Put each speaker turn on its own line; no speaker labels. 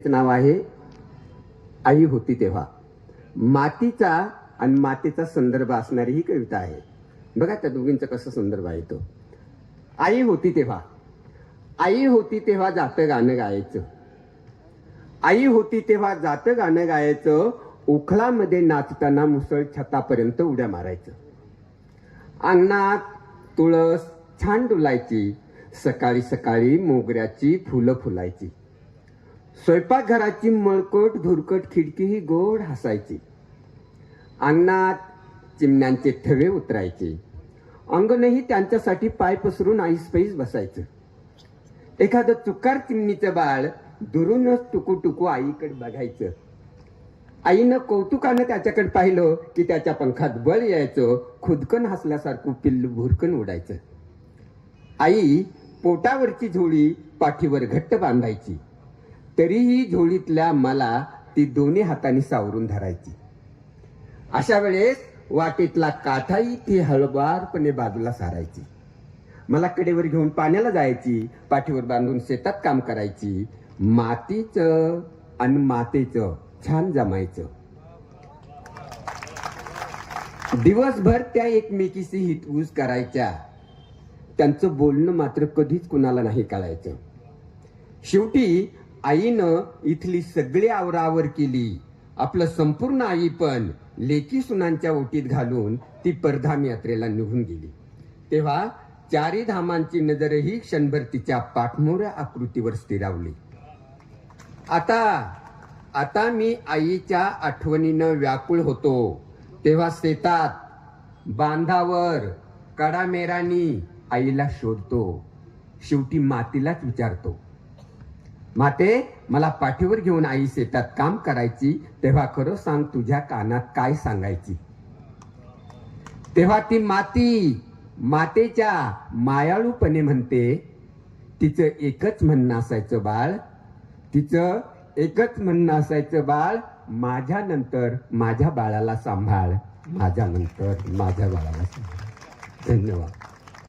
नाव आहे आई होती तेव्हा. मातीचा आणि मातेचा संदर्भ असणारी ही कविता आहे. बघा त्या दोघींचा कसा संदर्भ आहे तो. आई होती तेव्हा. आई होती तेव्हा जातं गाणं गायचं. आई होती तेव्हा जातं गाणं गायचं. उखळामध्ये नाचताना मुसळ छतापर्यंत उड्या मारायचं. अंगणात तुळस छान डुलायची. सकाळी सकाळी मोगऱ्याची फुलं फुलायची. स्वयंपाकघराची मळकट धुरकट खिडकी ही गोड हसायची. अंगणात चिमण्यांचे थवे उतरायचे. अंगणही त्यांच्यासाठी पाय पसरून ऐसपैस बसायचं. एखादं चुकार चिमणीचं बाळ दुरूनच टुकू आईकडे बघायचं. आईनं कौतुकानं त्याच्याकडे पाहिलं की त्याच्या पंखात बळ यायचं. खुदकन हसल्यासारखं पिल्लू भुरकन उडायचं. आई पोटावरची झोळी पाठीवर घट्ट बांधायची. तरीही झोळीतल्या मला ती दोन्ही हातांनी सावरून धरायची. अशा वेळेस वाटेतला काठाही ती हळुवारपणे बाजूला सारायची. मला कडेवर घेऊन पाण्याला जायची. पाठीवर बांधून शेतात काम करायची. मातीचं आणि मातेचं छान जमायचं. दिवसभर त्या एकमेकीशी हितगुज करायच्या. त्यांचं बोलणं मात्र कधीच कुणाला नाही कळायचं. शेवटी आईनं इथली सगळी आवरावर केली. आपलं संपूर्ण आई पण लेकी सुनांच्या ओटीत घालून ती परधाम यात्रेला निघून गेली. तेव्हा चारी धामांची नजरही क्षणभर तिच्या पाठमोऱ्या आकृतीवर स्थिरावली. आता मी आईच्या आठवणीनं व्याकुळ होतो. तेव्हा शेतात बांधावर कडामेरानी आईला शोधतो. शेवटी मातीलाच विचारतो, माते मला पाठीवर घेऊन आई शेतात काम करायची. तेव्हा खरं सांग तुझ्या कानात काय सांगायची. तेव्हा ती माती मातेच्या मायाळूपणे म्हणते, तिचं एकच म्हणणं असायचं बाळ. तिचं एकच म्हणणं असायचं बाळ, माझ्यानंतर माझ्या बाळाला सांभाळ. माझ्यानंतर माझ्या बाळाला सांभाळ. धन्यवाद.